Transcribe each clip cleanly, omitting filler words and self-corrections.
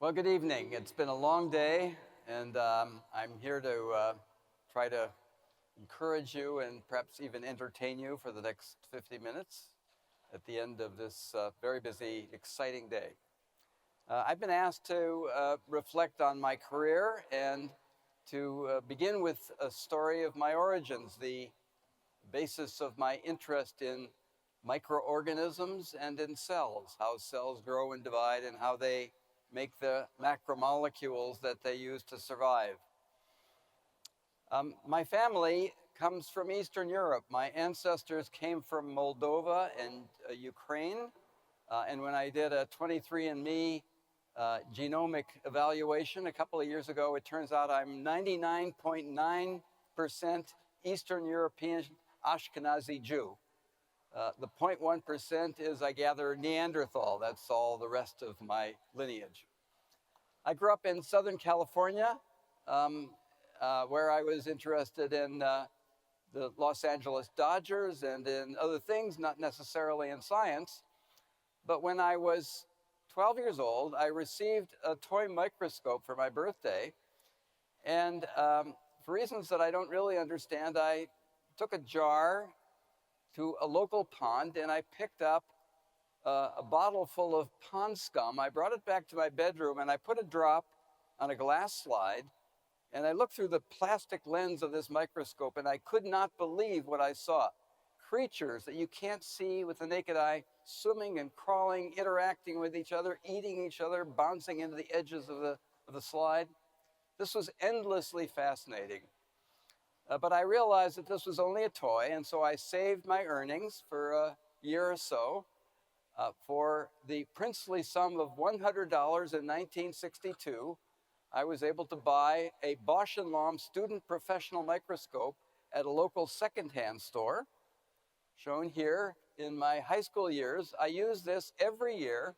Well, good evening. It's been a long day, and I'm here to try to encourage you and perhaps even entertain you for the next 50 minutes at the end of this very busy, exciting day. I've been asked to reflect on my career and to begin with a story of my origins, the basis of my interest in microorganisms and in cells, how cells grow and divide and how they make the macromolecules that they use to survive. My family comes from Eastern Europe. My ancestors came from Moldova and Ukraine. And when I did a 23andMe genomic evaluation a couple of years ago, it turns out I'm 99.9% Eastern European Ashkenazi Jew. The 0.1% is, I gather, Neanderthal. That's all the rest of my lineage. I grew up in Southern California, where I was interested in the Los Angeles Dodgers and in other things, not necessarily in science. But when I was 12 years old, I received a toy microscope for my birthday. And for reasons that I don't really understand, I took a jar to a local pond and I picked up a bottle full of pond scum. I brought it back to my bedroom and I put a drop on a glass slide and I looked through the plastic lens of this microscope and I could not believe what I saw. Creatures that you can't see with the naked eye, swimming and crawling, interacting with each other, eating each other, bouncing into the edges of the slide. This was endlessly fascinating. But I realized that this was only a toy, and so I saved my earnings for a year or so for the princely sum of $100 in 1962. I was able to buy a Bausch & Lomb student professional microscope at a local secondhand store, shown here in my high school years. I used this every year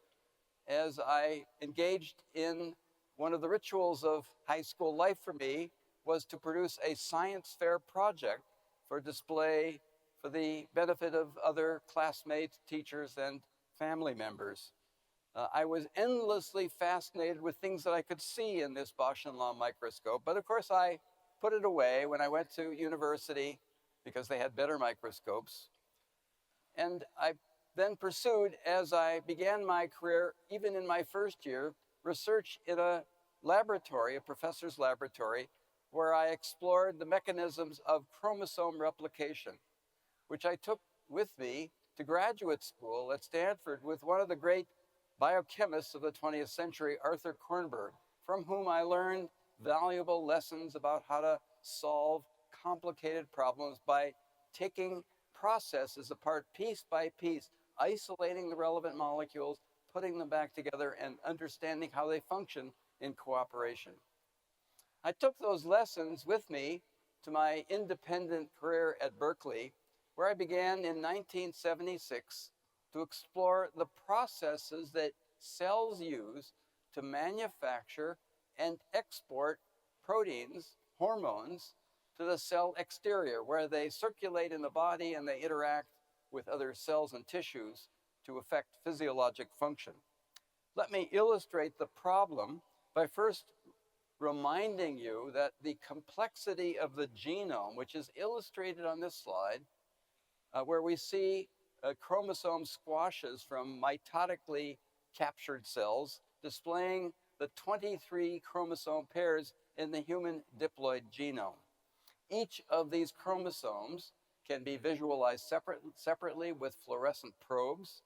as I engaged in one of the rituals of high school life for me, was to produce a science fair project for display for the benefit of other classmates, teachers, and family members. I was endlessly fascinated with things that I could see in this Bausch & Lomb microscope, but of course I put it away when I went to university because they had better microscopes. And I then pursued, as I began my career, even in my first year, research in a laboratory, a professor's laboratory, where I explored the mechanisms of chromosome replication, which I took with me to graduate school at Stanford with one of the great biochemists of the 20th century, Arthur Kornberg, from whom I learned valuable lessons about how to solve complicated problems by taking processes apart piece by piece, isolating the relevant molecules, putting them back together, and understanding how they function in cooperation. I took those lessons with me to my independent career at Berkeley, where I began in 1976 to explore the processes that cells use to manufacture and export proteins, hormones, to the cell exterior, where they circulate in the body and they interact with other cells and tissues to affect physiologic function. Let me illustrate the problem by first reminding you that the complexity of the genome, which is illustrated on this slide, where we see chromosome squashes from mitotically captured cells displaying the 23 chromosome pairs in the human diploid genome. Each of these chromosomes can be visualized separately with fluorescent probes.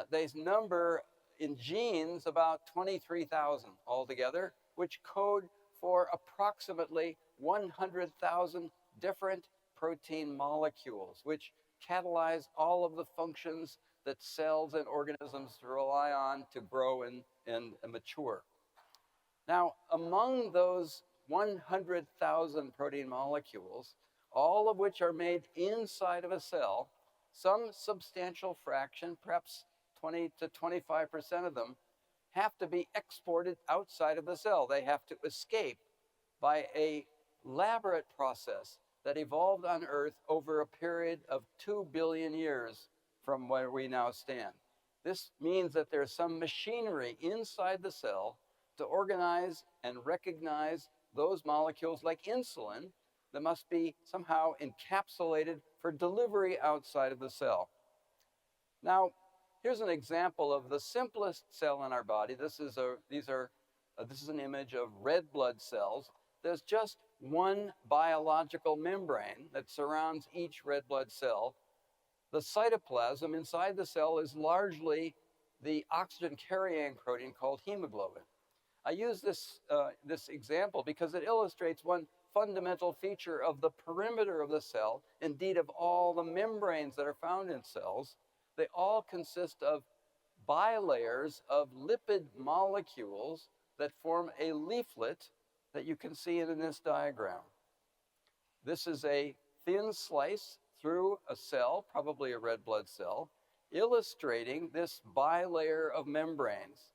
They number in genes about 23,000 altogether, which code for approximately 100,000 different protein molecules, which catalyze all of the functions that cells and organisms rely on to grow and mature. Now, among those 100,000 protein molecules, all of which are made inside of a cell, some substantial fraction, perhaps 20 to 25% of them, have to be exported outside of the cell. They have to escape by a elaborate process that evolved on Earth over a period of 2 billion years from where we now stand. This means that there's some machinery inside the cell to organize and recognize those molecules like insulin that must be somehow encapsulated for delivery outside of the cell. Now, here's an example of the simplest cell in our body. This is an image of red blood cells. There's just one biological membrane that surrounds each red blood cell. The cytoplasm inside the cell is largely the oxygen carrying protein called hemoglobin. I use this example because it illustrates one fundamental feature of the perimeter of the cell, indeed of all the membranes that are found in cells. They all consist of bilayers of lipid molecules that form a leaflet that you can see in this diagram. This is a thin slice through a cell, probably a red blood cell, illustrating this bilayer of membranes.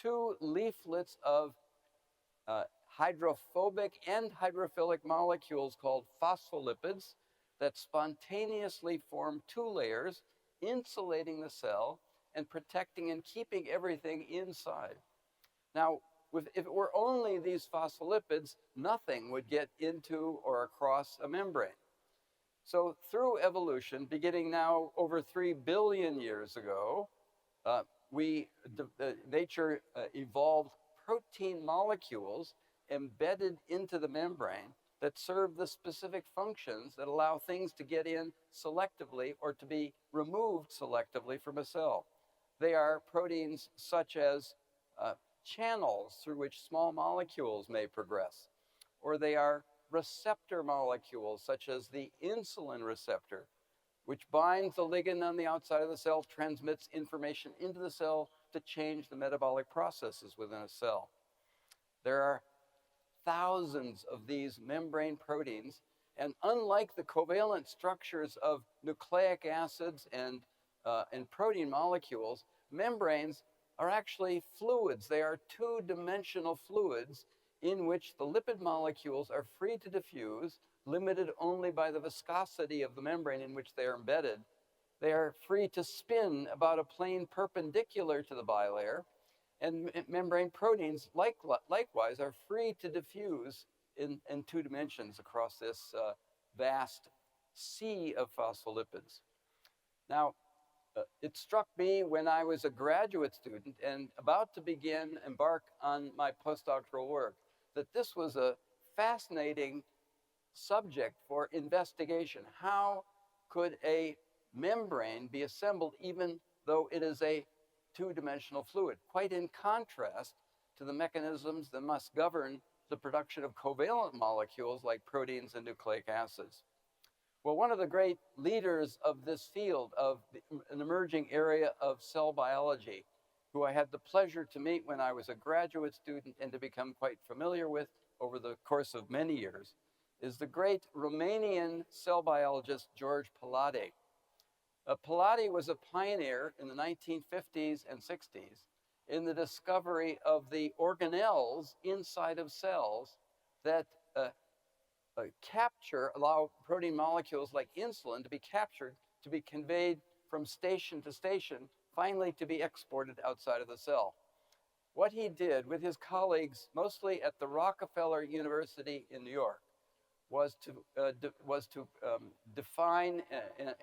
Two leaflets of hydrophobic and hydrophilic molecules called phospholipids that spontaneously form two layers, insulating the cell and protecting and keeping everything inside. Now, if it were only these phospholipids, nothing would get into or across a membrane. So through evolution, beginning now over 3 billion years ago, nature evolved protein molecules embedded into the membrane that serve the specific functions that allow things to get in selectively or to be removed selectively from a cell. They are proteins such as channels through which small molecules may progress, or they are receptor molecules such as the insulin receptor, which binds the ligand on the outside of the cell, transmits information into the cell to change the metabolic processes within a cell. There are thousands of these membrane proteins, and unlike the covalent structures of nucleic acids and protein molecules, membranes are actually fluids. They are two-dimensional fluids in which the lipid molecules are free to diffuse, limited only by the viscosity of the membrane in which they are embedded. They are free to spin about a plane perpendicular to the bilayer, and membrane proteins likewise are free to diffuse in 2 dimensions across this vast sea of phospholipids. Now, it struck me when I was a graduate student and about to embark on my postdoctoral work that this was a fascinating subject for investigation. How could a membrane be assembled even though it is a 2-dimensional fluid, quite in contrast to the mechanisms that must govern the production of covalent molecules like proteins and nucleic acids? Well, one of the great leaders of this field, of an emerging area of cell biology, who I had the pleasure to meet when I was a graduate student and to become quite familiar with over the course of many years, is the great Romanian cell biologist George Palade. Palade was a pioneer in the 1950s and 60s in the discovery of the organelles inside of cells that allow protein molecules like insulin to be captured, to be conveyed from station to station, finally to be exported outside of the cell. What he did with his colleagues, mostly at the Rockefeller University in New York, was to define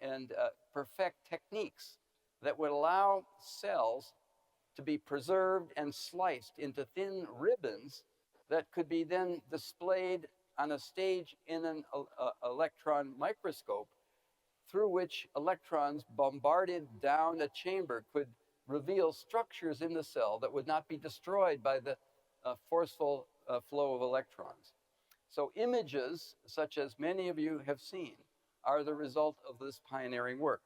and perfect techniques that would allow cells to be preserved and sliced into thin ribbons that could be then displayed on a stage in an electron microscope, through which electrons bombarded down a chamber could reveal structures in the cell that would not be destroyed by the forceful flow of electrons. So images, such as many of you have seen, are the result of this pioneering work.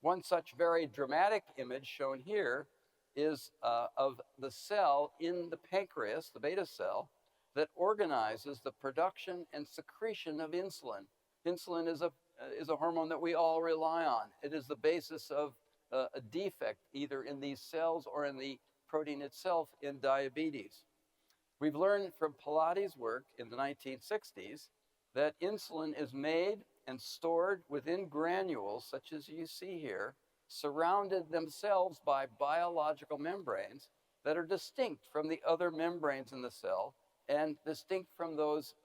One such very dramatic image shown here is of the cell in the pancreas, the beta cell, that organizes the production and secretion of insulin. Insulin is a hormone that we all rely on. It is the basis of a defect either in these cells or in the protein itself in diabetes. We've learned from Palade's work in the 1960s that insulin is made and stored within granules, such as you see here, surrounded themselves by biological membranes, that are distinct from the other membranes in the cell and distinct from those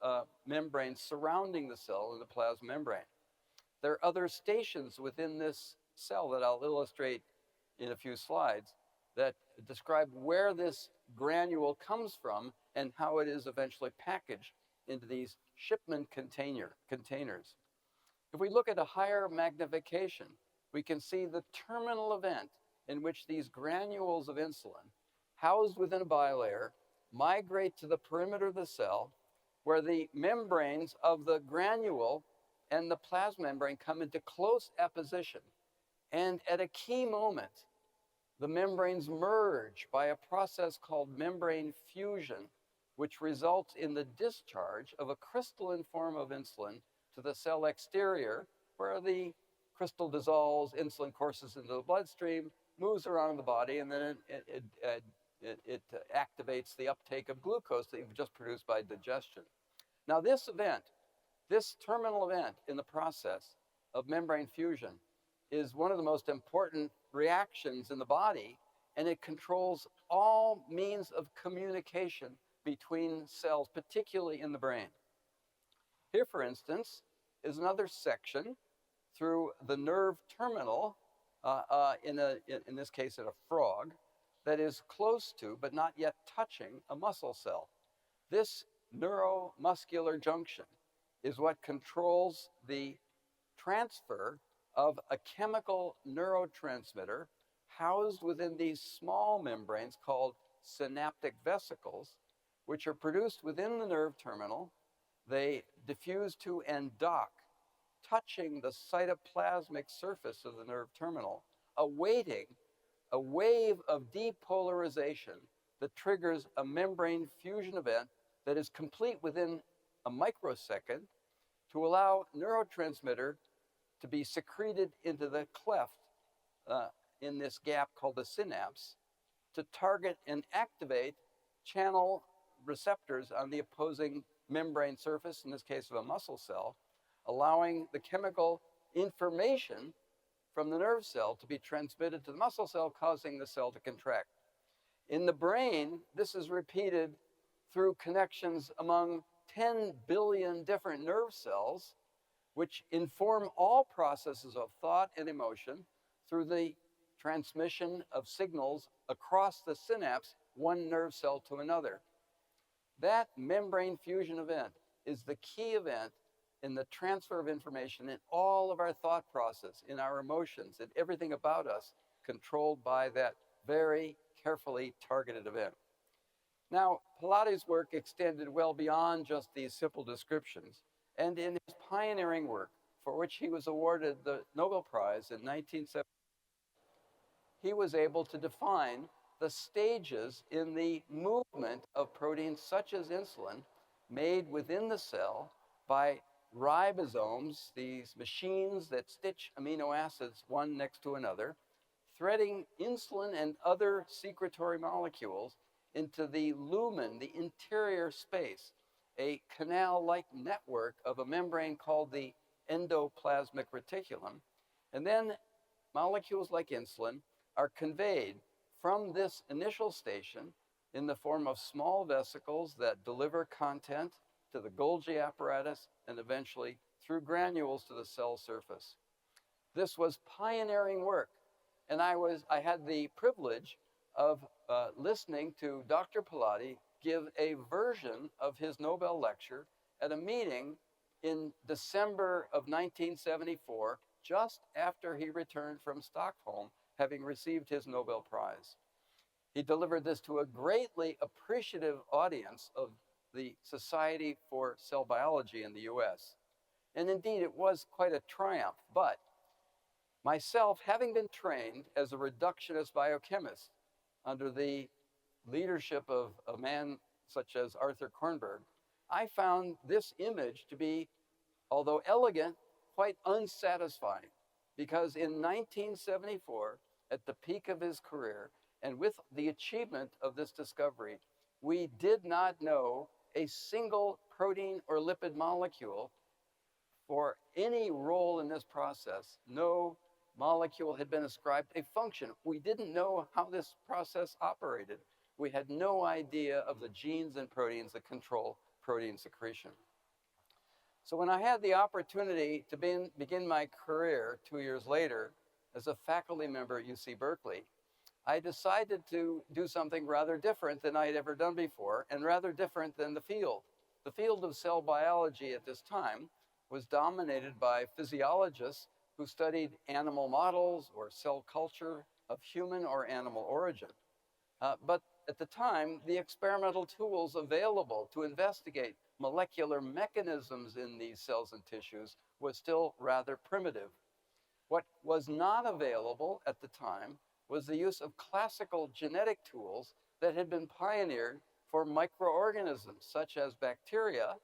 membranes surrounding the cell in the plasma membrane. There are other stations within this cell that I'll illustrate in a few slides that describe where this granule comes from and how it is eventually packaged into these Schekman containers. If we look at a higher magnification, we can see the terminal event in which these granules of insulin, housed within a bilayer, migrate to the perimeter of the cell, where the membranes of the granule and the plasma membrane come into close apposition. And at a key moment, the membranes merge by a process called membrane fusion, which results in the discharge of a crystalline form of insulin to the cell exterior, where the crystal dissolves, insulin courses into the bloodstream, moves around the body, and then it activates the uptake of glucose that you've just produced by digestion. Now this event, this terminal event in the process of membrane fusion, is one of the most important reactions in the body, and it controls all means of communication between cells, particularly in the brain. Here, for instance, is another section through the nerve terminal, in this case, in a frog, that is close to, but not yet touching, a muscle cell. This neuromuscular junction is what controls the transfer of a chemical neurotransmitter housed within these small membranes called synaptic vesicles, which are produced within the nerve terminal. They diffuse to and dock, touching the cytoplasmic surface of the nerve terminal, awaiting a wave of depolarization that triggers a membrane fusion event that is complete within a microsecond to allow neurotransmitter to be secreted into the cleft in this gap called the synapse to target and activate channel receptors on the opposing membrane surface, in this case of a muscle cell, allowing the chemical information from the nerve cell to be transmitted to the muscle cell, causing the cell to contract. In the brain, this is repeated through connections among 10 billion different nerve cells, which inform all processes of thought and emotion through the transmission of signals across the synapse, one nerve cell to another. That membrane fusion event is the key event in the transfer of information in all of our thought process, in our emotions, and everything about us controlled by that very carefully targeted event. Now, Pilates' work extended well beyond just these simple descriptions, and in his pioneering work, for which he was awarded the Nobel Prize in 1970, he was able to define the stages in the movement of proteins such as insulin made within the cell by ribosomes, these machines that stitch amino acids one next to another, threading insulin and other secretory molecules into the lumen, the interior space, a canal-like network of a membrane called the endoplasmic reticulum. And then molecules like insulin are conveyed from this initial station in the form of small vesicles that deliver content to the Golgi apparatus and eventually through granules to the cell surface. This was pioneering work, and I had the privilege of listening to Dr. Pilati give a version of his Nobel lecture at a meeting in December of 1974, just after he returned from Stockholm, having received his Nobel Prize. He delivered this to a greatly appreciative audience of the Society for Cell Biology in the US. And indeed, it was quite a triumph. But myself, having been trained as a reductionist biochemist under the leadership of a man such as Arthur Kornberg, I found this image to be, although elegant, quite unsatisfying. Because in 1974, at the peak of his career, and with the achievement of this discovery, we did not know a single protein or lipid molecule for any role in this process. No molecule had been ascribed a function. We didn't know how this process operated. we had no idea of the genes and proteins that control protein secretion. So when I had the opportunity to begin my career 2 years later as a faculty member at UC Berkeley, I decided to do something rather different than I had ever done before, and rather different than the field. The field of cell biology at this time was dominated by physiologists who studied animal models or cell culture of human or animal origin. But at the time, the experimental tools available to investigate molecular mechanisms in these cells and tissues was still rather primitive. What was not available at the time was the use of classical genetic tools that had been pioneered for microorganisms such as bacteria,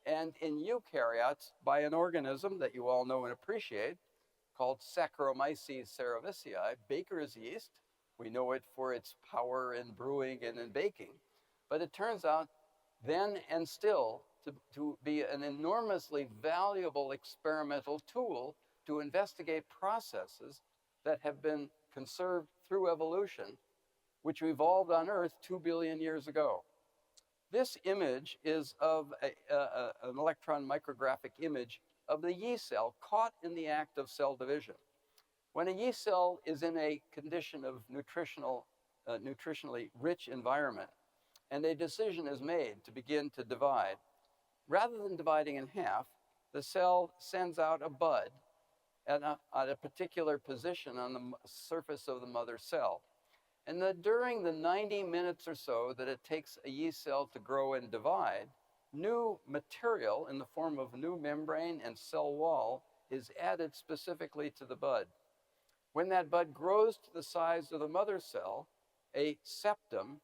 and in eukaryotes by an organism that you all know and appreciate called Saccharomyces cerevisiae, baker's yeast. We know it for its power in brewing and in baking, but it turns out then and still to be an enormously valuable experimental tool to investigate processes that have been conserved through evolution, which evolved on Earth 2 billion years ago. This image is of an electron micrographic image of the yeast cell caught in the act of cell division. When a yeast cell is in a condition of nutritionally rich environment, and a decision is made to begin to divide, rather than dividing in half, the cell sends out a bud at a particular position on the surface of the mother cell. And during the 90 minutes or so that it takes a yeast cell to grow and divide, new material in the form of new membrane and cell wall is added specifically to the bud. When that bud grows to the size of the mother cell, a septum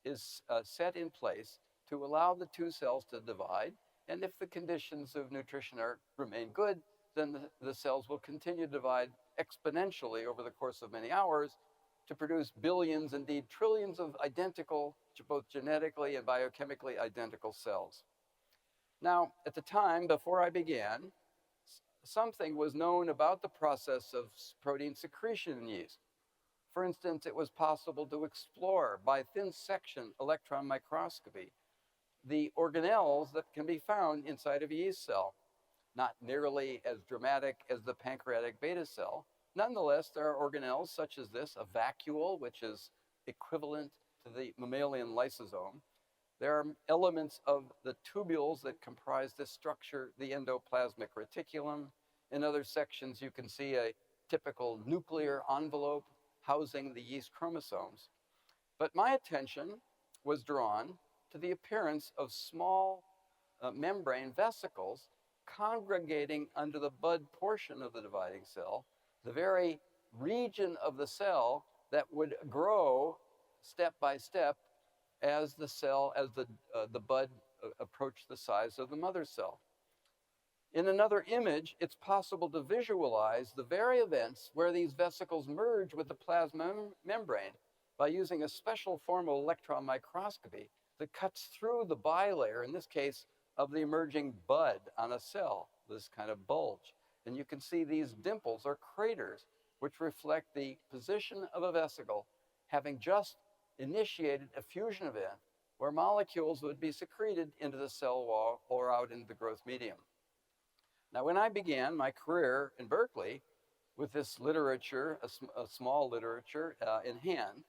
is set in place to allow the two cells to divide. And if the conditions of nutrition remain good, then the cells will continue to divide exponentially over the course of many hours to produce billions, indeed trillions of identical, both genetically and biochemically identical cells. Now, at the time, before I began, something was known about the process of protein secretion in yeast. For instance, it was possible to explore by thin section electron microscopy the organelles that can be found inside of a yeast cell. Not nearly as dramatic as the pancreatic beta cell. Nonetheless, there are organelles such as this, a vacuole, which is equivalent to the mammalian lysosome. There are elements of the tubules that comprise this structure, the endoplasmic reticulum. In other sections, you can see a typical nuclear envelope housing the yeast chromosomes. But my attention was drawn to the appearance of small membrane vesicles congregating under the bud portion of the dividing cell, the very region of the cell that would grow step by step as the bud approached the size of the mother cell. In another image, it's possible to visualize the very events where these vesicles merge with the plasma membrane by using a special form of electron microscopy that cuts through the bilayer, in this case, of the emerging bud on a cell, this kind of bulge. And you can see these dimples or craters, which reflect the position of a vesicle having just initiated a fusion event where molecules would be secreted into the cell wall or out into the growth medium. Now, when I began my career in Berkeley with this literature, a small literature in hand,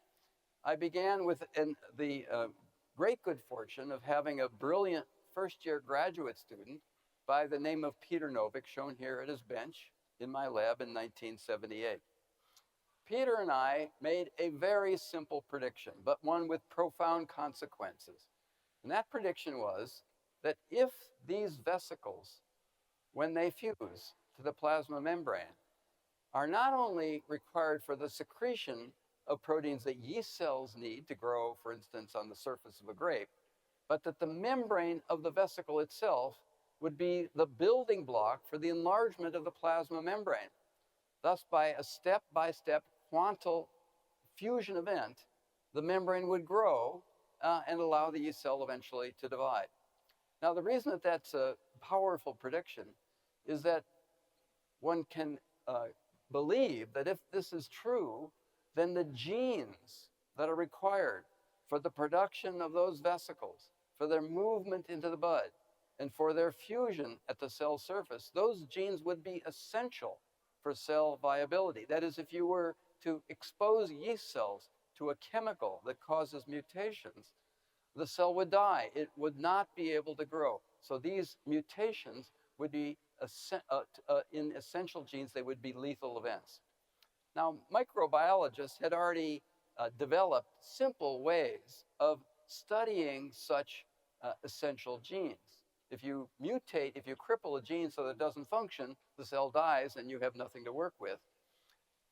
I began with the great good fortune of having a brilliant first-year graduate student by the name of Peter Novick, shown here at his bench in my lab in 1978. Peter and I made a very simple prediction, but one with profound consequences. And that prediction was that if these vesicles, when they fuse to the plasma membrane, are not only required for the secretion of proteins that yeast cells need to grow, for instance, on the surface of a grape, but that the membrane of the vesicle itself would be the building block for the enlargement of the plasma membrane. Thus, by a step-by-step quantal fusion event, the membrane would grow and allow the yeast cell eventually to divide. Now, the reason that that's a powerful prediction is that one can believe that if this is true, then the genes that are required for the production of those vesicles, for their movement into the bud, and for their fusion at the cell surface, those genes would be essential for cell viability. That is, if you were to expose yeast cells to a chemical that causes mutations, the cell would die. It would not be able to grow. So these mutations would be, in essential genes, they would be lethal events. Now, microbiologists had already developed simple ways of studying such essential genes. If you mutate, if you cripple a gene so that it doesn't function, the cell dies and you have nothing to work with.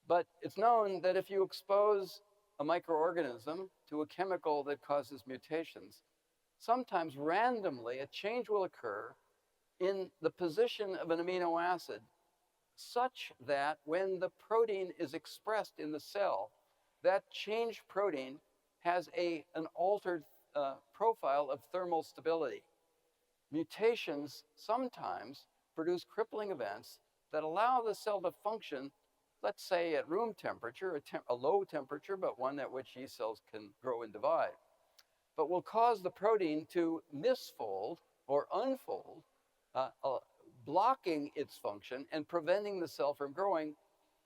But it's known that if you expose a microorganism to a chemical that causes mutations, sometimes randomly a change will occur in the position of an amino acid such that when the protein is expressed in the cell, that changed protein has an altered profile of thermal stability. Mutations sometimes produce crippling events that allow the cell to function, let's say at room temperature, a low temperature, but one at which yeast cells can grow and divide, but will cause the protein to misfold or unfold, blocking its function and preventing the cell from growing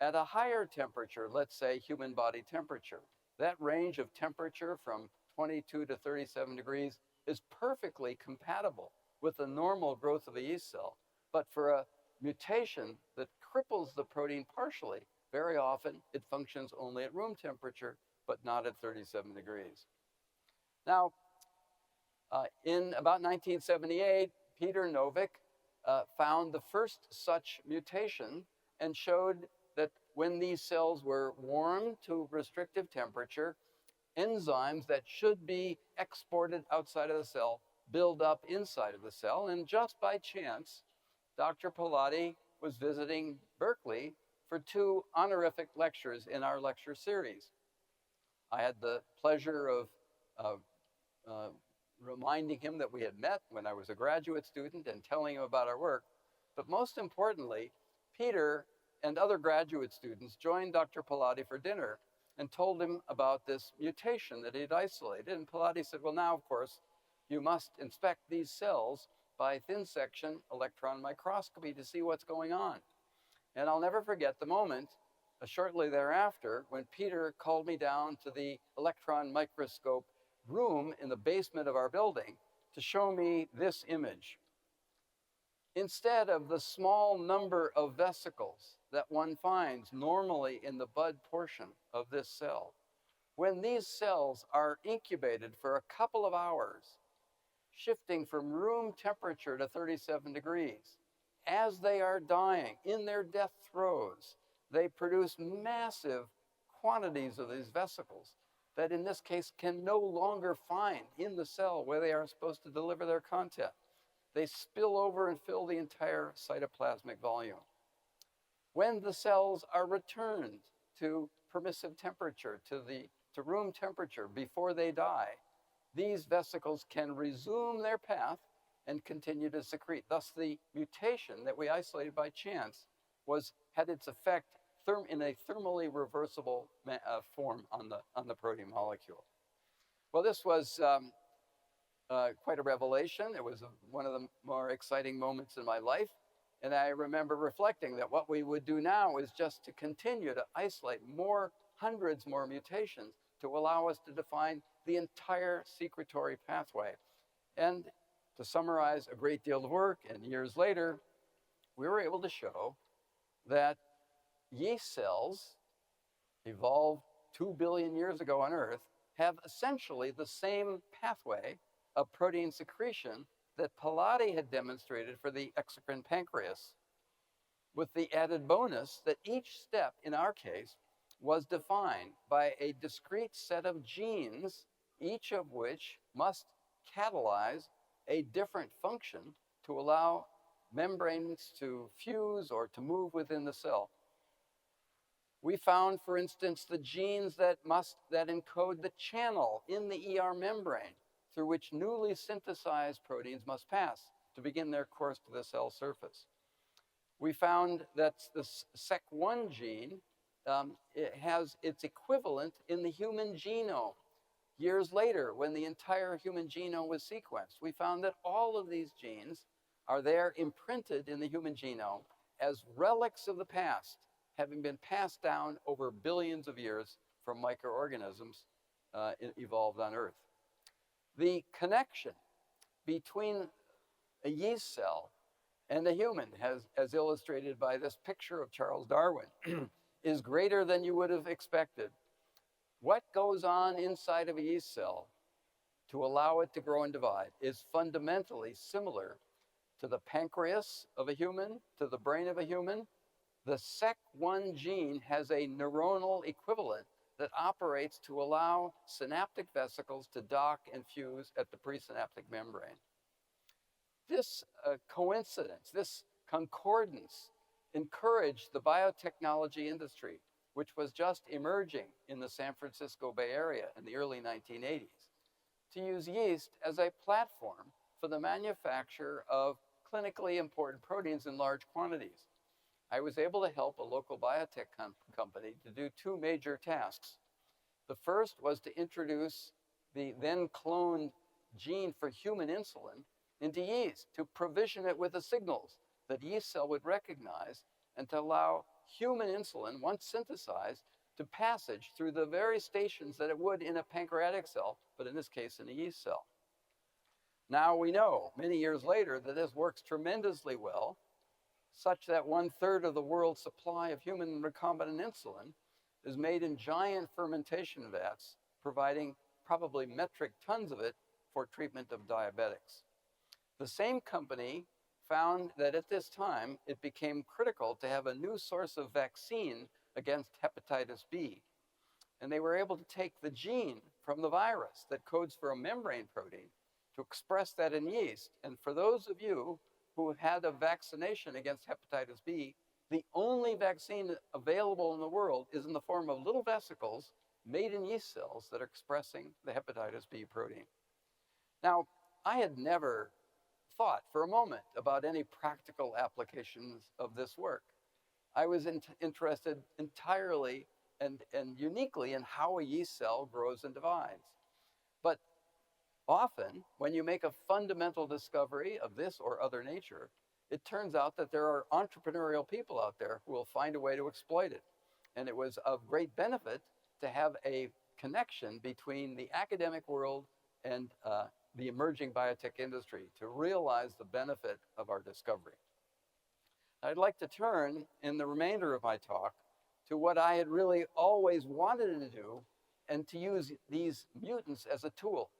at a higher temperature, let's say human body temperature. That range of temperature from 22 to 37 degrees is perfectly compatible with the normal growth of a yeast cell. But for a mutation that cripples the protein partially, very often it functions only at room temperature, but not at 37 degrees. Now, in about 1978, Peter Novick found the first such mutation and showed that when these cells were warmed to restrictive temperature, enzymes that should be exported outside of the cell build up inside of the cell. And just by chance, Dr. Pallotti was visiting Berkeley for 2 honorific lectures in our lecture series. I had the pleasure of reminding him that we had met when I was a graduate student and telling him about our work. But most importantly, Peter and other graduate students joined Dr. Pallotti for dinner and told him about this mutation that he'd isolated. And Pallotti said, well, now, of course, you must inspect these cells by thin section electron microscopy to see what's going on. And I'll never forget the moment shortly thereafter when Peter called me down to the electron microscope room in the basement of our building to show me this image. Instead of the small number of vesicles that one finds normally in the bud portion of this cell, when these cells are incubated for a couple of hours, shifting from room temperature to 37 degrees, as they are dying in their death throes, they produce massive quantities of these vesicles that in this case can no longer find in the cell where they are supposed to deliver their content. They spill over and fill the entire cytoplasmic volume. When the cells are returned to permissive temperature, to room temperature before they die, these vesicles can resume their path and continue to secrete. Thus, the mutation that we isolated by chance had its effect in a thermally reversible form on the protein molecule. Well, this was quite a revelation. It was one of the more exciting moments in my life. And I remember reflecting that what we would do now is just to continue to isolate hundreds more mutations to allow us to define the entire secretory pathway. And to summarize a great deal of work, and years later, we were able to show that yeast cells, evolved 2 billion years ago on Earth, have essentially the same pathway of protein secretion that Pallotti had demonstrated for the exocrine pancreas, with the added bonus that each step, in our case, was defined by a discrete set of genes, each of which must catalyze a different function to allow membranes to fuse or to move within the cell. We found, for instance, the genes that encode the channel in the ER membrane through which newly synthesized proteins must pass to begin their course to the cell surface. We found that the SEC1 gene it has its equivalent in the human genome. Years later, when the entire human genome was sequenced, we found that all of these genes are there imprinted in the human genome as relics of the past, having been passed down over billions of years from microorganisms evolved on Earth. The connection between a yeast cell and a human, as illustrated by this picture of Charles Darwin, is greater than you would have expected. What goes on inside of a yeast cell to allow it to grow and divide is fundamentally similar to the pancreas of a human, to the brain of a human. The SEC1 gene has a neuronal equivalent that operates to allow synaptic vesicles to dock and fuse at the presynaptic membrane. This coincidence, this concordance, encouraged the biotechnology industry, which was just emerging in the San Francisco Bay Area in the early 1980s, to use yeast as a platform for the manufacture of clinically important proteins in large quantities. I was able to help a local biotech company to do two major tasks. The first was to introduce the then cloned gene for human insulin into yeast, to provision it with the signals that yeast cell would recognize, and to allow human insulin, once synthesized, to passage through the very stations that it would in a pancreatic cell, but in this case in a yeast cell. Now we know, many years later, that this works tremendously well, such that 1/3 of the world's supply of human recombinant insulin is made in giant fermentation vats, providing probably metric tons of it for treatment of diabetics. The same company found that at this time, it became critical to have a new source of vaccine against hepatitis B. And they were able to take the gene from the virus that codes for a membrane protein to express that in yeast. And for those of you who have had a vaccination against hepatitis B, the only vaccine available in the world is in the form of little vesicles made in yeast cells that are expressing the hepatitis B protein. Now, I had never thought for a moment about any practical applications of this work. I was interested entirely and uniquely in how a yeast cell grows and divides. But often, when you make a fundamental discovery of this or other nature, it turns out that there are entrepreneurial people out there who will find a way to exploit it. And it was of great benefit to have a connection between the academic world and the emerging biotech industry to realize the benefit of our discovery. I'd like to turn in the remainder of my talk to what I had really always wanted to do, and to use these mutants as a tool.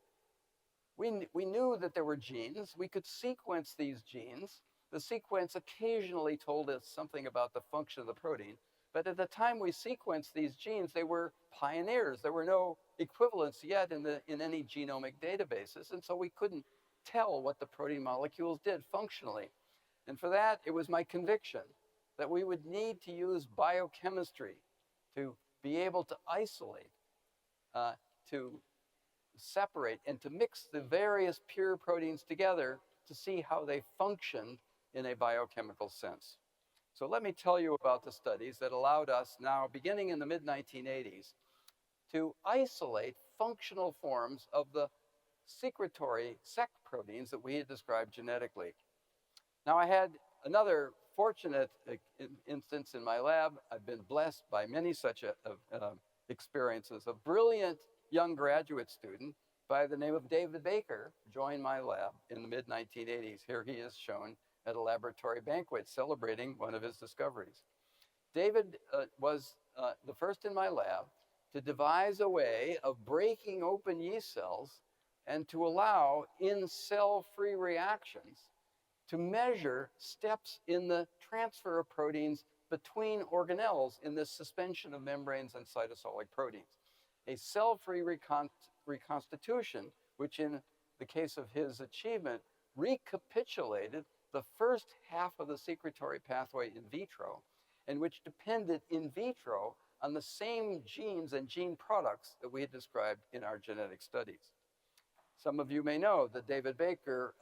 We knew that there were genes. We could sequence these genes. The sequence occasionally told us something about the function of the protein. But at the time we sequenced these genes, they were pioneers. There were no equivalents yet in any genomic databases. And so we couldn't tell what the protein molecules did functionally. And for that, it was my conviction that we would need to use biochemistry to be able to isolate, to separate, and to mix the various pure proteins together to see how they functioned in a biochemical sense. So let me tell you about the studies that allowed us now, beginning in the mid-1980s, to isolate functional forms of the secretory SEC proteins that we had described genetically. Now, I had another fortunate instance in my lab. I've been blessed by many such experiences. A brilliant young graduate student by the name of David Baker joined my lab in the mid-1980s. Here he is shown at a laboratory banquet celebrating one of his discoveries. David was the first in my lab to devise a way of breaking open yeast cells and to allow in cell-free reactions to measure steps in the transfer of proteins between organelles in this suspension of membranes and cytosolic proteins. A cell-free reconstitution, which in the case of his achievement, recapitulated the first half of the secretory pathway in vitro, and which depended in vitro on the same genes and gene products that we had described in our genetic studies. Some of you may know that David Baker,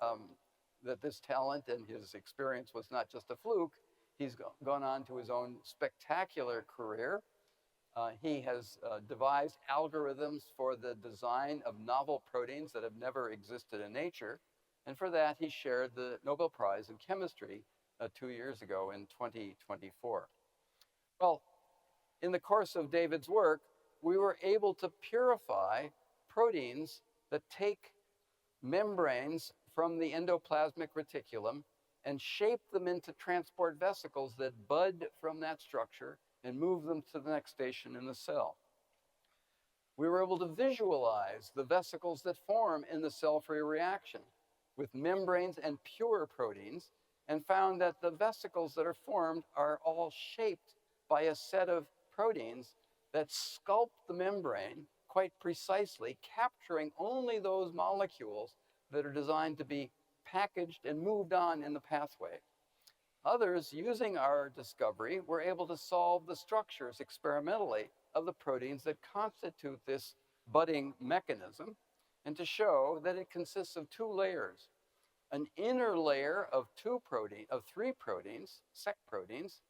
that this talent and his experience was not just a fluke. He's gone on to his own spectacular career. He has devised algorithms for the design of novel proteins that have never existed in nature. And for that, he shared the Nobel Prize in Chemistry 2 years ago in 2024. Well, in the course of David's work, we were able to purify proteins that take membranes from the endoplasmic reticulum and shape them into transport vesicles that bud from that structure and move them to the next station in the cell. We were able to visualize the vesicles that form in the cell-free reaction with membranes and pure proteins, and found that the vesicles that are formed are all shaped by a set of proteins that sculpt the membrane quite precisely, capturing only those molecules that are designed to be packaged and moved on in the pathway. Others, using our discovery, were able to solve the structures experimentally of the proteins that constitute this budding mechanism, and to show that it consists of two layers. An inner layer of three proteins, sec proteins,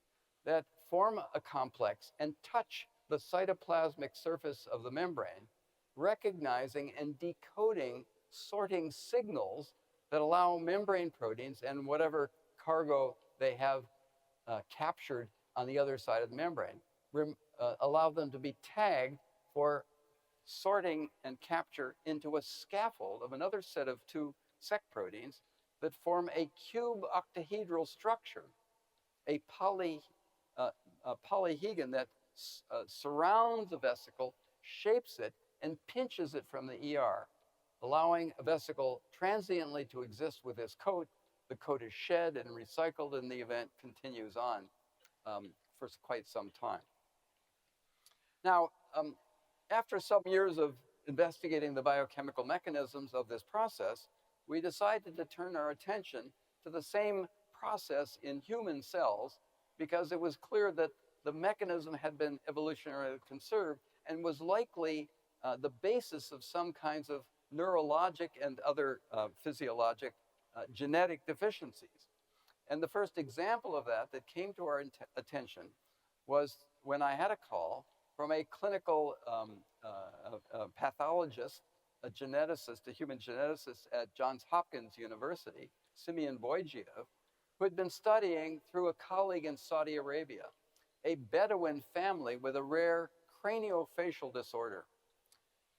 that form a complex and touch the cytoplasmic surface of the membrane, recognizing and decoding sorting signals that allow membrane proteins and whatever cargo they have captured on the other side of the membrane, allow them to be tagged for sorting and capture into a scaffold of another set of two sec proteins that form a cube octahedral structure, a polyhedron that surrounds the vesicle, shapes it, and pinches it from the ER, allowing a vesicle transiently to exist with this coat. The coat is shed and recycled, and the event continues on for quite some time. Now, after some years of investigating the biochemical mechanisms of this process, we decided to turn our attention to the same process in human cells, because it was clear that the mechanism had been evolutionarily conserved and was likely the basis of some kinds of neurologic and other physiologic genetic deficiencies. And the first example of that came to our attention was when I had a call from a clinical pathologist, a geneticist, a human geneticist at Johns Hopkins University, Simeon Boygiev, who had been studying through a colleague in Saudi Arabia, a Bedouin family with a rare craniofacial disorder.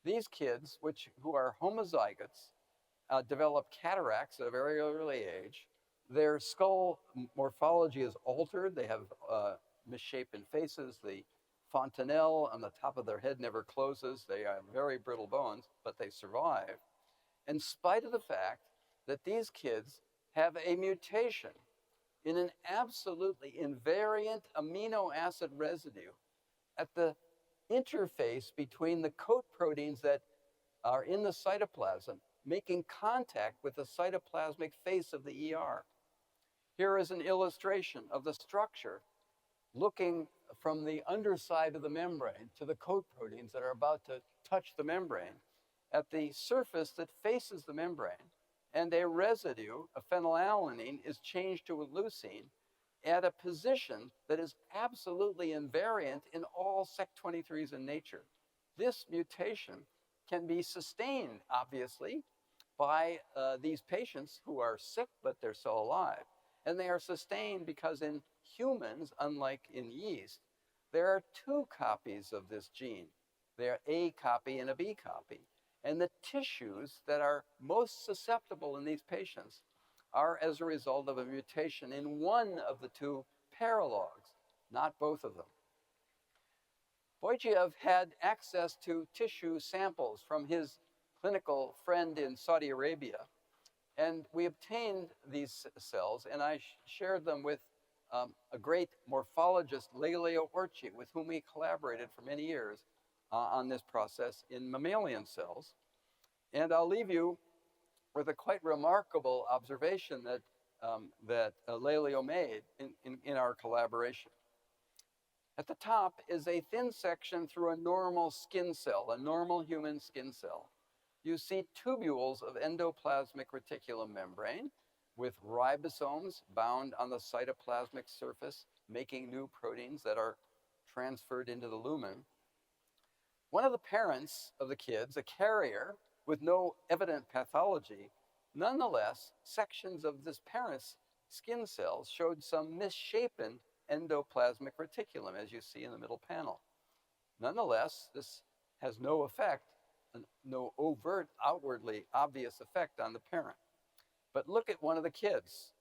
These kids, who are homozygotes, develop cataracts at a very early age. Their skull morphology is altered. They have misshapen faces. The fontanelle on the top of their head never closes. They have very brittle bones, but they survive, in spite of the fact that these kids have a mutation in an absolutely invariant amino acid residue at the interface between the coat proteins that are in the cytoplasm, making contact with the cytoplasmic face of the ER. Here is an illustration of the structure looking from the underside of the membrane to the coat proteins that are about to touch the membrane at the surface that faces the membrane, and a residue, a phenylalanine, is changed to a leucine at a position that is absolutely invariant in all Sec23s in nature. This mutation can be sustained, obviously, by these patients who are sick, but they're still alive. And they are sustained because in humans, unlike in yeast, there are two copies of this gene. There are A copy and a B copy. And the tissues that are most susceptible in these patients are as a result of a mutation in one of the two paralogs, not both of them. Boygiev had access to tissue samples from his clinical friend in Saudi Arabia, and we obtained these cells, and I shared them with a great morphologist, Lelio Orci, with whom we collaborated for many years on this process in mammalian cells. And I'll leave you with a quite remarkable observation that Lelio made in our collaboration. At the top is a thin section through a normal skin cell, a normal human skin cell. You see tubules of endoplasmic reticulum membrane with ribosomes bound on the cytoplasmic surface, making new proteins that are transferred into the lumen. One of the parents of the kids, a carrier with no evident pathology, nonetheless, sections of this parent's skin cells showed some misshapen endoplasmic reticulum, as you see in the middle panel. Nonetheless, this has no effect, no overt, outwardly obvious effect on the parent. But look at one of the kids.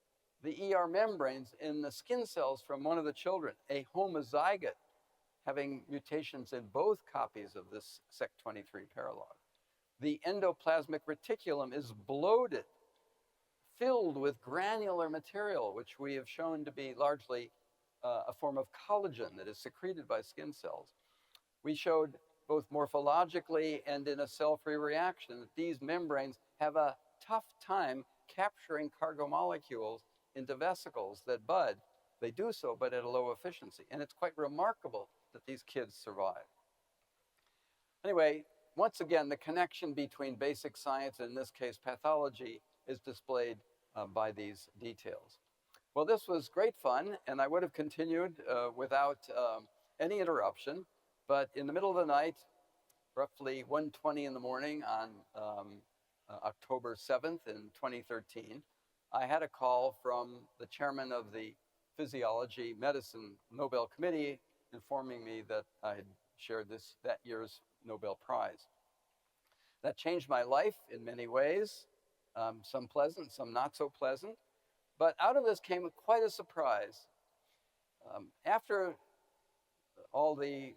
The ER membranes in the skin cells from one of the children, a homozygote, having mutations in both copies of this SEC23 paralog. The endoplasmic reticulum is bloated, filled with granular material, which we have shown to be largely a form of collagen that is secreted by skin cells. We showed both morphologically and in a cell-free reaction that these membranes have a tough time capturing cargo molecules into vesicles that bud. They do so, but at a low efficiency. And it's quite remarkable that these kids survive. Anyway, once again, the connection between basic science, and in this case pathology, is displayed by these details. Well, this was great fun, and I would have continued without any interruption. But in the middle of the night, roughly 1:20 in the morning on October 7th in 2013, I had a call from the chairman of the Physiology Medicine Nobel Committee informing me that I had shared that year's Nobel Prize. That changed my life in many ways, some pleasant, some not so pleasant. But out of this came quite a surprise. After all the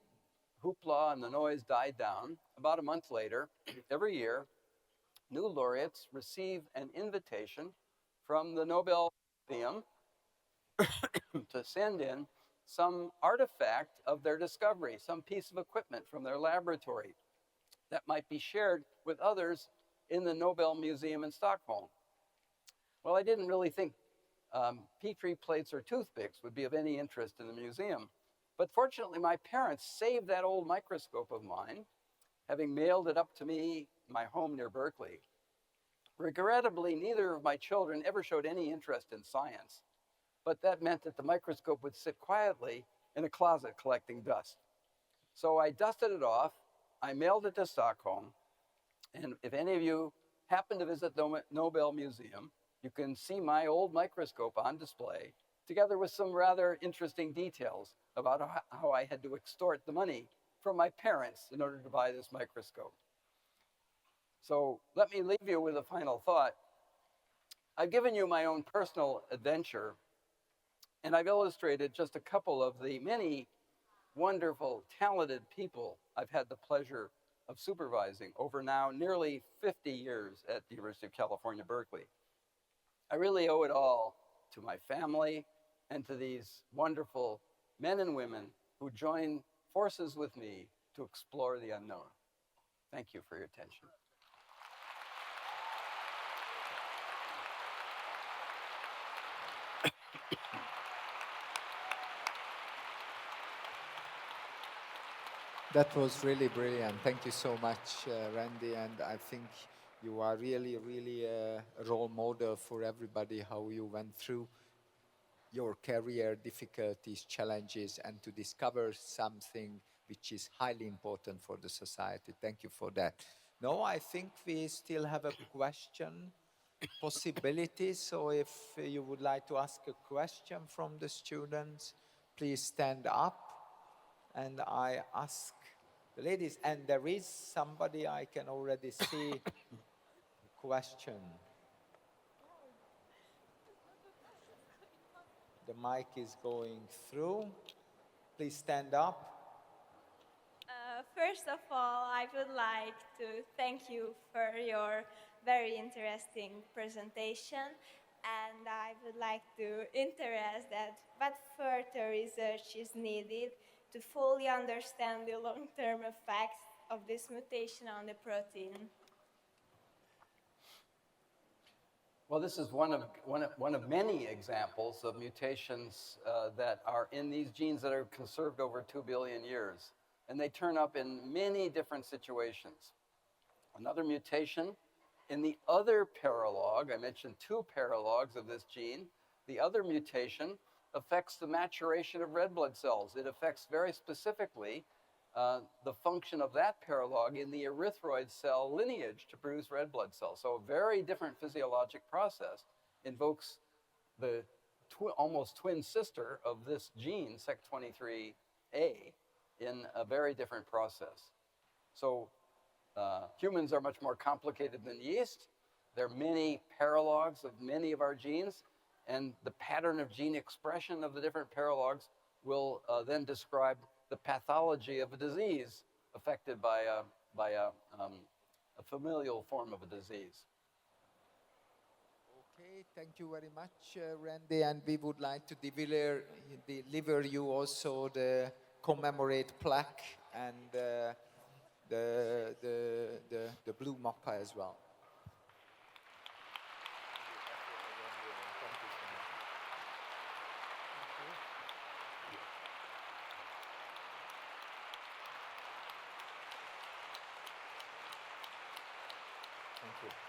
hoopla and the noise died down, about a month later, every year, new laureates receive an invitation from the Nobel Museum to send in some artifact of their discovery, some piece of equipment from their laboratory that might be shared with others in the Nobel Museum in Stockholm. Well, I didn't really think Petri plates or toothpicks would be of any interest in the museum. But fortunately, my parents saved that old microscope of mine, having mailed it up to me, my home near Berkeley. Regrettably, neither of my children ever showed any interest in science, but that meant that the microscope would sit quietly in a closet collecting dust. So I dusted it off, I mailed it to Stockholm, and if any of you happen to visit the Nobel Museum, you can see my old microscope on display, together with some rather interesting details about how I had to extort the money from my parents in order to buy this microscope. So let me leave you with a final thought. I've given you my own personal adventure, and I've illustrated just a couple of the many wonderful, talented people I've had the pleasure of supervising over now nearly 50 years at the University of California, Berkeley. I really owe it all to my family and to these wonderful men and women who join forces with me to explore the unknown. Thank you for your attention. That was really brilliant. Thank you so much, Randy. And I think you are really, really a role model for everybody, how you went through your career difficulties, challenges, and to discover something which is highly important for the society. Thank you for that. Now, I think we still have a question possibility. So if you would like to ask a question from the students, please stand up. And I ask the ladies, and there is somebody I can already see a question. The mic is going through. Please stand up. First of all, I would like to thank you for your very interesting presentation, and I would like to interest that what further research is needed to fully understand the long-term effects of this mutation on the protein. Well, this is one of many examples of mutations that are in these genes that are conserved over 2 billion years. And they turn up in many different situations. Another mutation in the other paralog, I mentioned 2 paralogs of this gene. The other mutation affects the maturation of red blood cells. It affects very specifically the function of that paralog in the erythroid cell lineage to produce red blood cells. So a very different physiologic process invokes the almost twin sister of this gene, SEC23A, in a very different process. So humans are much more complicated than yeast. There are many paralogs of many of our genes, and the pattern of gene expression of the different paralogs will then describe the pathology of a disease affected by a familial form of a disease. Okay, thank you very much, Randy, and we would like to deliver you also the commemorate plaque and the blue mappa as well. Thank you.